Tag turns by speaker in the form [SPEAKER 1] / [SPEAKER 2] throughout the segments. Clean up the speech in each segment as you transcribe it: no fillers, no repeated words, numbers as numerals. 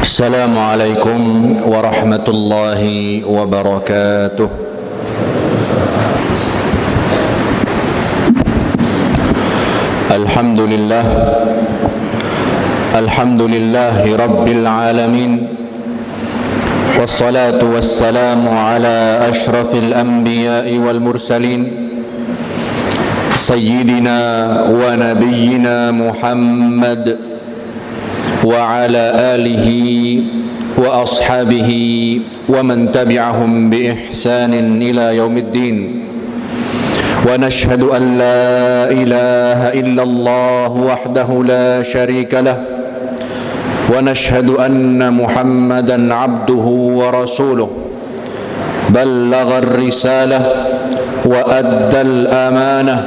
[SPEAKER 1] Assalamualaikum warahmatullahi wabarakatuh. Alhamdulillahi rabbil alamin. Wassalatu wassalamu ala ashrafil anbiya'i wal mursalin, sayyidina wa nabiyyina Muhammad wa ala alihi wa ashabihi wa man tabi'ahum bi ihsanin ila yaumiddin. Wa nashhadu an la ilaha illallah wahdahu la sharika lah, wa nashhadu anna Muhammadan abduhu wa rasuluh, ballagha ar-risalah wa adda al-amanah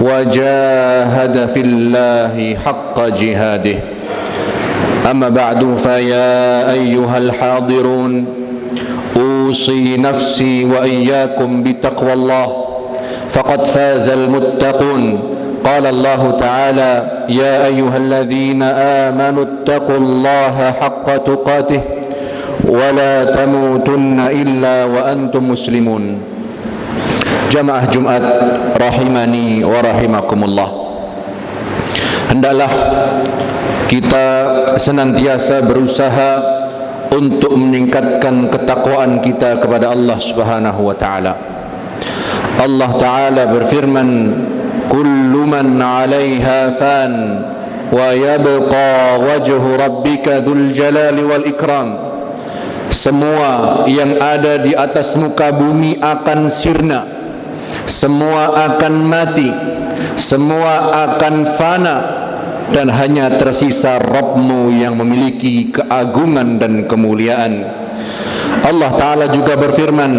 [SPEAKER 1] wa jahada fillahi haqqa jihadih. Amma ba'du, fa ya ayyuhal hadirun, usi nafsi wa iyyakum bitaqwallah, faqad fazal muttaqun. Qala Allah Ta'ala, ya ayyuhalladzina amanu ittaqullaha haqqa tuqatih wa la tamutunna illa wa antum muslimun. Jamaah Jumat rahimani wa rahimakumullah. Hendaklah kita senantiasa berusaha untuk meningkatkan ketakwaan kita kepada Allah Subhanahu wa taala. Allah Taala berfirman, kullu man 'alaiha fan wa yabqa wajhu rabbika dzul jalali wal ikram. Semua yang ada di atas muka bumi akan sirna, semua akan mati, semua akan fana, dan hanya tersisa Rabbmu yang memiliki keagungan dan kemuliaan. Allah Ta'ala juga berfirman,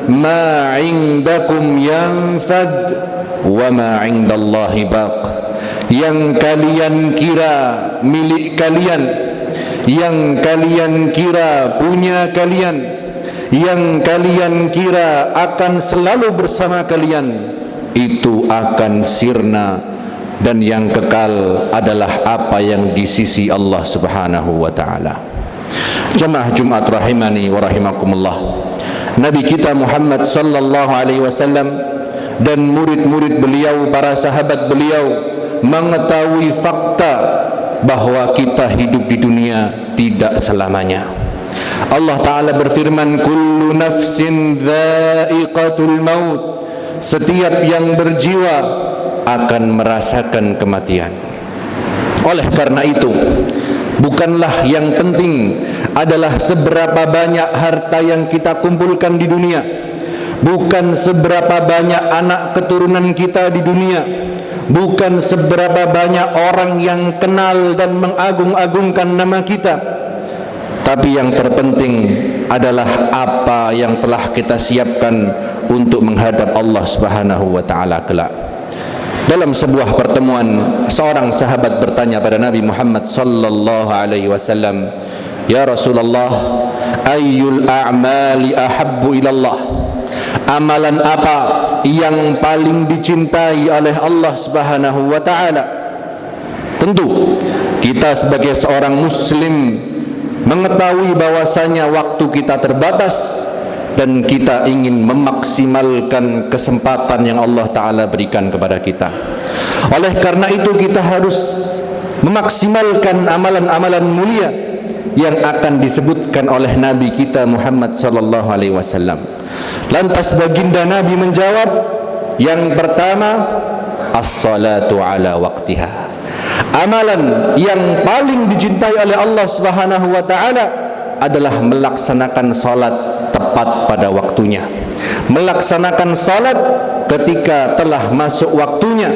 [SPEAKER 1] ma indakum yanfad wa ma indallahi baq. Yang kalian kira milik kalian, yang kalian kira punya kalian, yang kalian kira akan selalu bersama kalian, itu akan sirna, dan yang kekal adalah apa yang di sisi Allah Subhanahu wa taala. Jemaah Jumat rahimani wa rahimakumullah. Nabi kita Muhammad sallallahu alaihi wasallam dan murid-murid beliau, para sahabat beliau, mengetahui fakta bahwa kita hidup di dunia tidak selamanya. Allah Ta'ala berfirman, kullu nafsin dha'iqatul maut. Setiap yang berjiwa akan merasakan kematian. Oleh karena itu, bukanlah yang penting adalah seberapa banyak harta yang kita kumpulkan di dunia, bukan seberapa banyak anak keturunan kita di dunia, bukan seberapa banyak orang yang kenal dan mengagung-agungkan nama kita, tapi yang terpenting adalah apa yang telah kita siapkan untuk menghadap Allah Subhanahu wa taala kelak. Dalam sebuah pertemuan, seorang sahabat bertanya pada Nabi Muhammad sallallahu alaihi wasallam, ya Rasulullah, ayyul a'mali ahabbu ilallah? Amalan apa yang paling dicintai oleh Allah Subhanahu wa taala? Tentu kita sebagai seorang muslim mengetahui bahwasanya waktu kita terbatas dan kita ingin memaksimalkan kesempatan yang Allah Ta'ala berikan kepada kita. Oleh karena itu kita harus memaksimalkan amalan-amalan mulia yang akan disebutkan oleh Nabi kita Muhammad sallallahu alaihi wasallam. Lantas baginda Nabi menjawab, yang pertama, as-salatu ala waqtiha. Amalan yang paling dicintai oleh Allah Subhanahu wa taala adalah melaksanakan salat tepat pada waktunya, melaksanakan salat ketika telah masuk waktunya,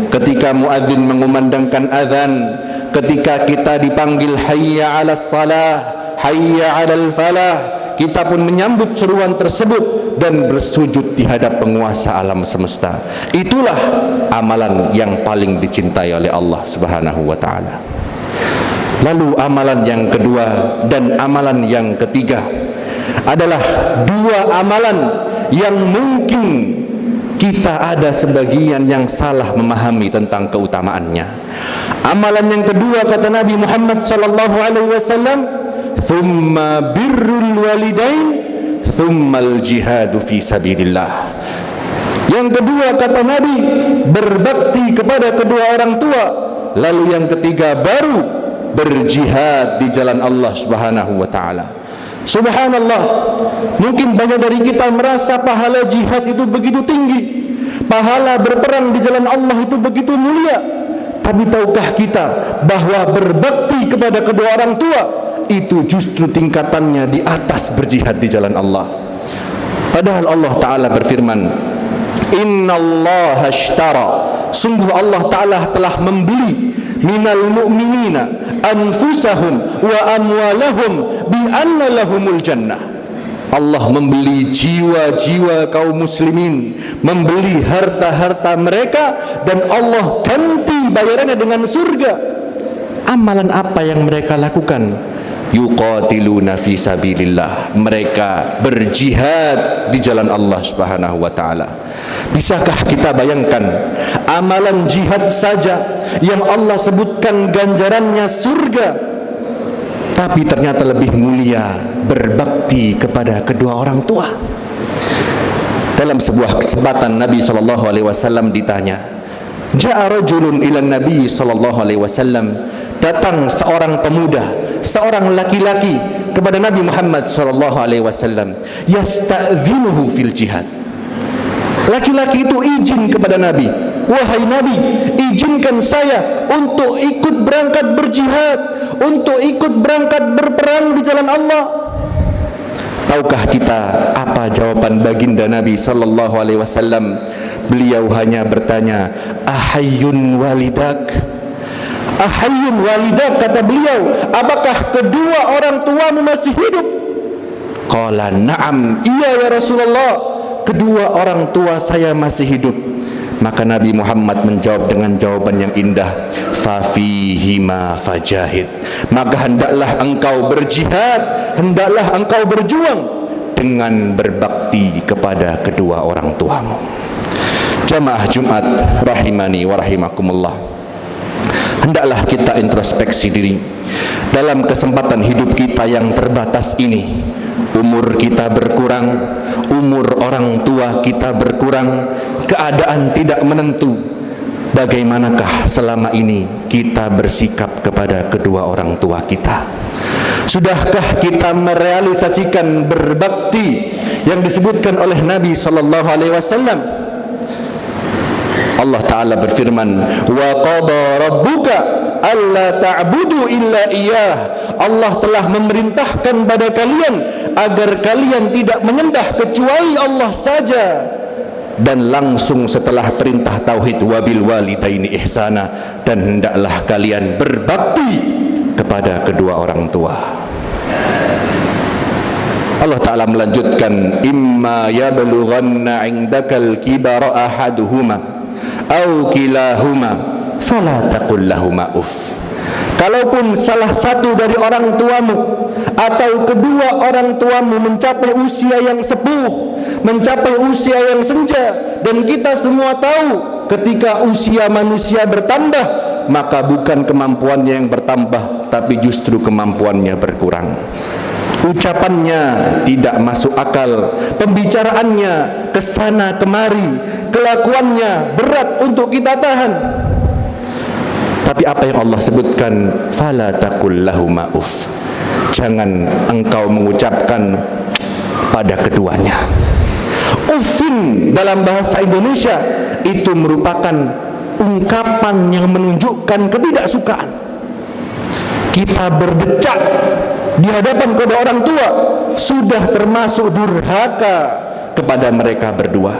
[SPEAKER 1] ketika muadzin mengumandangkan azan, ketika kita dipanggil hayya 'alas salah, hayya 'alal falah, kita pun menyambut seruan tersebut dan bersujud di hadap penguasa alam semesta. Itulah amalan yang paling dicintai oleh Allah Subhanahu wa taala. Lalu amalan yang kedua dan amalan yang ketiga adalah dua amalan yang mungkin kita ada sebagian yang salah memahami tentang keutamaannya. Amalan yang kedua, kata Nabi Muhammad sallallahu alaihi wasallam, thumma birrul walidain, thummal jihadu fi sabilillah. Yang kedua kata Nabi, berbakti kepada kedua orang tua. Lalu yang ketiga baru berjihad di jalan Allah Subhanahu wa taala. Subhanallah, mungkin banyak dari kita merasa pahala jihad itu begitu tinggi, pahala berperang di jalan Allah itu begitu mulia. Tapi tahukah kita bahwa berbakti kepada kedua orang tua itu justru tingkatannya di atas berjihad di jalan Allah. Padahal Allah Ta'ala berfirman, Innallaha ashtara, sungguh Allah Ta'ala telah membeli minal mu'minina anfusahum wa amwalahum bi anna lahumul jannah. Allah membeli jiwa-jiwa kaum muslimin, membeli harta-harta mereka, dan Allah ganti bayarannya dengan surga. Amalan apa yang mereka lakukan? Yuqatiluna fi sabilillah, mereka berjihad di jalan Allah Subhanahu wa taala. Bisakah kita bayangkan amalan jihad saja yang Allah sebutkan ganjarannya surga, tapi ternyata lebih mulia berbakti kepada kedua orang tua. Dalam sebuah kesempatan Nabi SAW ditanya, Ja'a rajulun ila Nabi SAW, datang seorang pemuda, seorang laki-laki kepada Nabi Muhammad SAW, yasta'dzinuhu fil jihad. Laki-laki itu izin kepada Nabi, wahai Nabi, izinkan saya untuk ikut berangkat berjihad, untuk ikut berangkat berperang di jalan Allah. Tahukah kita apa jawaban baginda Nabi sallallahu alaihi wasallam? Beliau hanya bertanya, ahayyun walidak? Ahayyun walidak, kata beliau, apakah kedua orang tuamu masih hidup? Qala na'am, iya ya Rasulullah, kedua orang tua saya masih hidup. Maka Nabi Muhammad menjawab dengan jawaban yang indah, fafihima fajahid, maka hendaklah engkau berjihad, hendaklah engkau berjuang dengan berbakti kepada kedua orang tuamu. Jamaah Jumat rahimani wa rahimakumullah, hendaklah kita introspeksi diri dalam kesempatan hidup kita yang terbatas ini. Umur kita berkurang, umur orang tua kita berkurang, keadaan tidak menentu. Bagaimanakah selama ini kita bersikap kepada kedua orang tua kita? Sudahkah kita merealisasikan berbakti yang disebutkan oleh Nabi sallallahu alaihi wasallam? Allah Ta'ala berfirman, wa qada rabbuka alla ta'budu illa iyyah. Allah telah memerintahkan pada kalian agar kalian tidak menyembah kecuali Allah saja. Dan langsung setelah perintah tauhid, wabil walidaini ihsana, dan hendaklah kalian berbakti kepada kedua orang tua. Allah Ta'ala melanjutkan, imma yablughanna 'indakal kibara ahaduhuma aw kilahuma fala taqul lahumā uff. Kalaupun salah satu dari orang tuamu atau kedua orang tuamu mencapai usia yang sepuh, mencapai usia yang senja, dan kita semua tahu ketika usia manusia bertambah, maka bukan kemampuannya yang bertambah, tapi justru kemampuannya berkurang. Ucapannya tidak masuk akal, pembicaraannya kesana kemari, kelakuannya berat untuk kita tahan. Tapi apa yang Allah sebutkan, fala taqul lahumā uff, jangan engkau mengucapkan pada keduanya. Uffin dalam bahasa Indonesia itu merupakan ungkapan yang menunjukkan ketidaksukaan. Kita berdecak di hadapan kedua orang tua sudah termasuk durhaka kepada mereka berdua.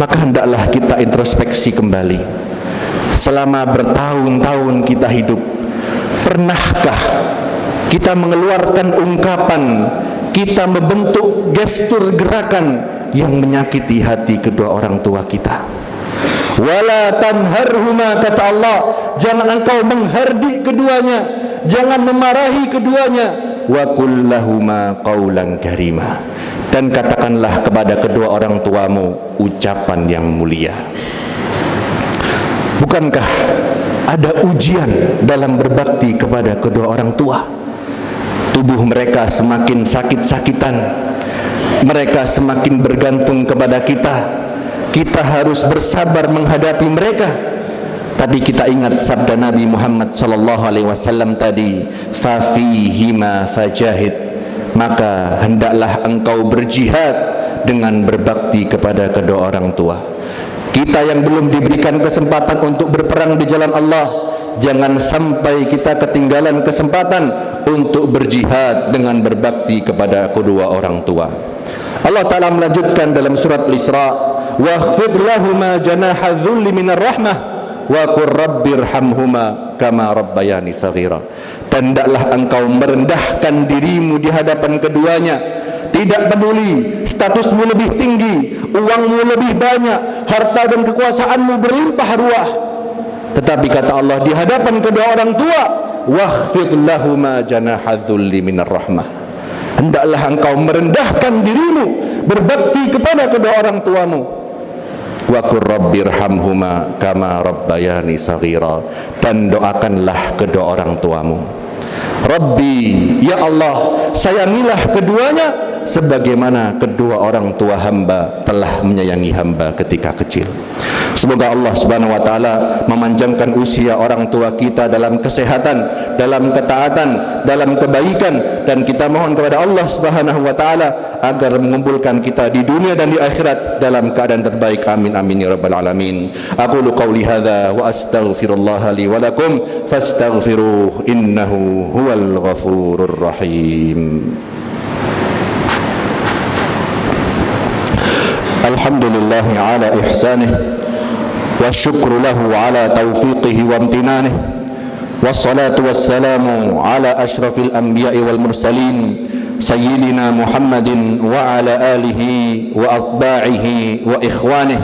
[SPEAKER 1] Maka hendaklah kita introspeksi kembali. Selama bertahun-tahun kita hidup, pernahkah kita mengeluarkan ungkapan, kita membentuk gestur gerakan yang menyakiti hati kedua orang tua kita? Wala tanharhuma, kata Allah, jangan engkau menghardik keduanya, jangan memarahi keduanya. Wa qul lahumā qawlan karīmā, dan katakanlah kepada kedua orang tuamu ucapan yang mulia. Bukankah ada ujian dalam berbakti kepada kedua orang tua? tubuh mereka semakin sakit-sakitan, mereka semakin bergantung kepada kita. Kita harus bersabar menghadapi mereka. Tapi kita ingat sabda Nabi Muhammad sallallahu alaihi wasallam tadi, fa fihima fajahid, maka hendaklah engkau berjihad dengan berbakti kepada kedua orang tua. Kita yang belum diberikan kesempatan untuk berperang di jalan Allah, jangan sampai kita ketinggalan kesempatan untuk berjihad dengan berbakti kepada kedua orang tua. Allah Ta'ala melanjutkan dalam surat Al-Isra, wakhfid lahuma janaha dhulli minar rahmah wa qur rabbirhamhuma kama rabbayani saghira. Dan hendaklah engkau merendahkan dirimu di hadapan keduanya. Tidak peduli statusmu lebih tinggi, uangmu lebih banyak, harta dan kekuasaanmu berlimpah ruah, tetapi kata Allah di hadapan kedua orang tua, wakhfid lahuma janaha dhulli minar rahmah, hendaklah engkau merendahkan dirimu berbakti kepada kedua orang tuamu. Wa qur rabbirhamhuma kama rabbayani saghira, dan doakanlah kedua orang tuamu. Rabbi, ya Allah, sayangilah keduanya sebagaimana kedua orang tua hamba telah menyayangi hamba ketika kecil. Semoga Allah Subhanahu wa taala memanjangkan usia orang tua kita dalam kesehatan, dalam ketaatan, dalam kebaikan, dan kita mohon kepada Allah Subhanahu wa taala agar mengumpulkan kita di dunia dan di akhirat dalam keadaan terbaik. Amin amin ya rabbal alamin. Aqulu qauli hadza wa astaghfirullah li wa lakum fastaghfiruh innahu huwal ghafurur rahim. Alhamdulillahi ala ihsanih wa syukru lahu ala taufiqihi wa amtinanih, wassalatu wassalamu ala ashrafil anbiya'i wal mursalin sayyidina Muhammadin wa ala alihi wa atba'ihi wa ikhwanih,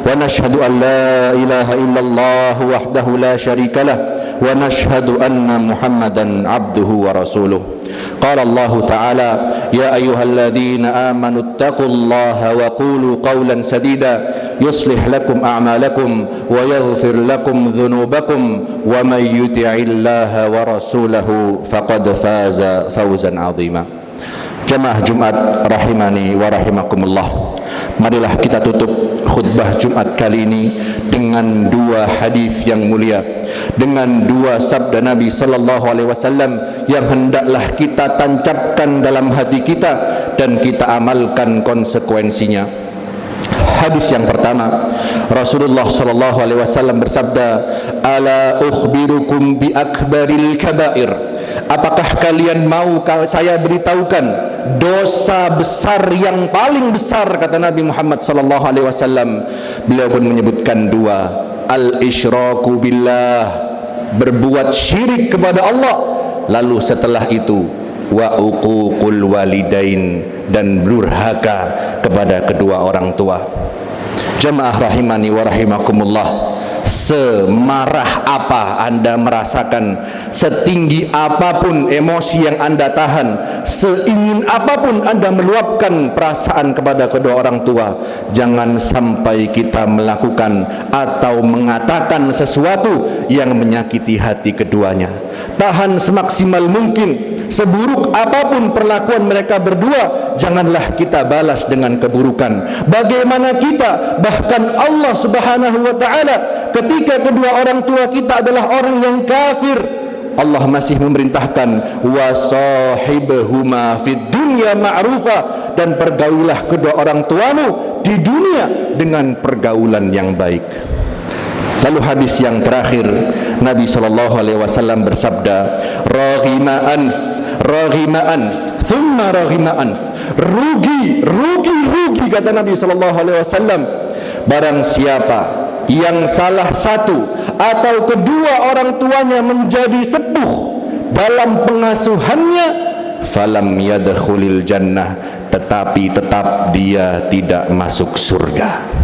[SPEAKER 1] wa nashhadu an la ilaha illallah wahdahu la syarika lah, wa nashhadu anna Muhammadan abduhu wa rasuluh. قال الله تعالى يا أيها الذين آمنوا اتقوا الله وقولوا قولا سديدا يصلح لكم أعمالكم ويغفر لكم ذنوبكم ومن يطع الله ورسوله فقد فاز فوزا عظيما. Jamaah Jumat rahimani wa rahimakumullah, marilah kita tutup khutbah Jumat kali ini dengan dua hadis yang mulia, dengan dua sabda Nabi sallallahu alaihi wasallam yang hendaklah kita tancapkan dalam hati kita dan kita amalkan konsekuensinya. Hadis yang pertama, Rasulullah sallallahu alaihi wasallam bersabda, "Ala ukhbirukum bi akbaril kabair." Apakah kalian mau saya beritahukan dosa besar yang paling besar, kata Nabi Muhammad sallallahu alaihi wasallam. Beliau pun menyebutkan dua, al-isyraku billah, berbuat syirik kepada Allah, lalu setelah itu wa uququl walidain, dan durhaka kepada kedua orang tua. Jamaah rahimani wa rahimakumullah, semarah apa Anda merasakan, setinggi apapun emosi yang Anda tahan, seingin apapun Anda meluapkan perasaan kepada kedua orang tua, jangan sampai kita melakukan atau mengatakan sesuatu yang menyakiti hati keduanya. Tahan semaksimal mungkin. Seburuk apapun perlakuan mereka berdua, janganlah kita balas dengan keburukan. Bagaimana kita, bahkan Allah Subhanahu wa taala, ketika kedua orang tua kita adalah orang yang kafir, Allah masih memerintahkan wasahibhuma fid dunya ma'rufa, dan pergaulilah kedua orang tuamu di dunia dengan pergaulan yang baik. Lalu hadis yang terakhir, Nabi sallallahu alaihi wasallam bersabda, raghima anf, thumma raghima anf. Rugi, kata Nabi sallallahu alaihi wasallam, barang siapa yang salah satu atau kedua orang tuanya menjadi sepuh dalam pengasuhannya, falam yadkhulil jannah, tetapi tetap dia tidak masuk surga.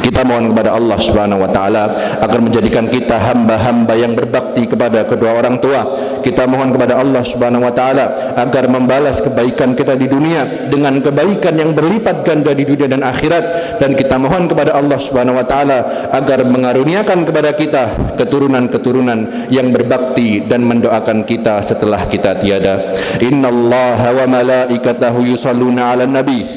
[SPEAKER 1] Kita mohon kepada Allah Subhanahu wa taala agar menjadikan kita hamba-hamba yang berbakti kepada kedua orang tua. Kita mohon kepada Allah Subhanahu wa taala agar membalas kebaikan kita di dunia dengan kebaikan yang berlipat ganda di dunia dan akhirat, dan kita mohon kepada Allah Subhanahu wa taala agar mengaruniakan kepada kita keturunan-keturunan yang berbakti dan mendoakan kita setelah kita tiada. Innallaha wa malaikatahu yusalluna 'alan nabi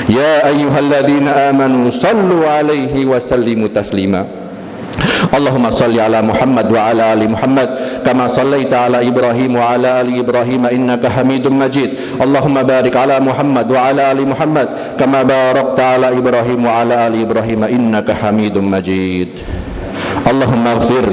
[SPEAKER 1] ya ayyuhalladzina amanu sallu 'alaihi wa sallimu taslima. Allahumma salli ala Muhammad wa ala ali Muhammad kama sallaita ala Ibrahim wa ala ali Ibrahim innaka Hamidum Majid. Allahumma barik ala Muhammad wa ala ali Muhammad kama barakta ala Ibrahim wa ala ali Ibrahim innaka Hamidum Majid. Allahumma ighfir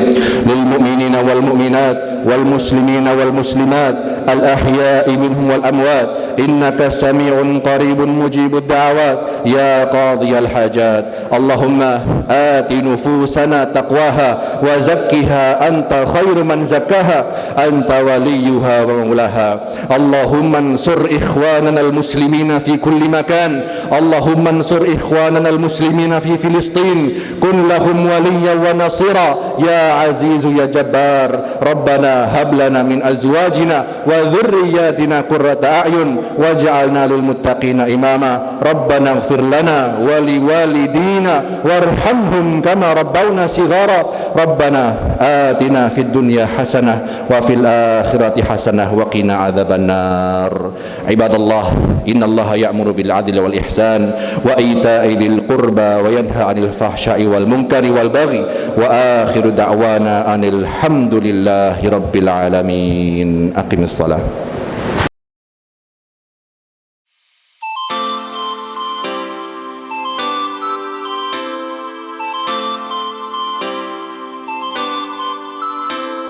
[SPEAKER 1] lil mu'minina wal mu'minat wal muslimina wal muslimat al ahya'i minhum wal amwat innaka sami'un qaribun mujibud da'awat ya qadiyal hajat. Allahumma ati nufusana taqwaha wa zakkiha anta khairu man zakkaha anta waliyuha wa maulaha. Allahumma ansur ikhwanana al muslimina fi kulli makan. Allahumma ansur ikhwanana al muslimina fi Filistin kun lahum waliyyan wa nasira ya azizu ya jabbar. Rabbana hab lana min azwajina wa dhurriyyatina qurrata a'yun waj'alna lil muttaqina imama. Rabbana ighfir lana wa liwalidina warhamhum kama rabbawna shighara. Rabbana atina fid dunya hasanah wa fil akhirati hasanah wa qina adzaban nar. Ibadallah, innallaha ya'muru bil 'adli wal ihsan wa ita'i dzil qurba wa yanha 'anil fahsya'i wal munkari wal baghi wa akhiru da'wana anil hamdulillahi rabbil alamin. Aqimis shalah.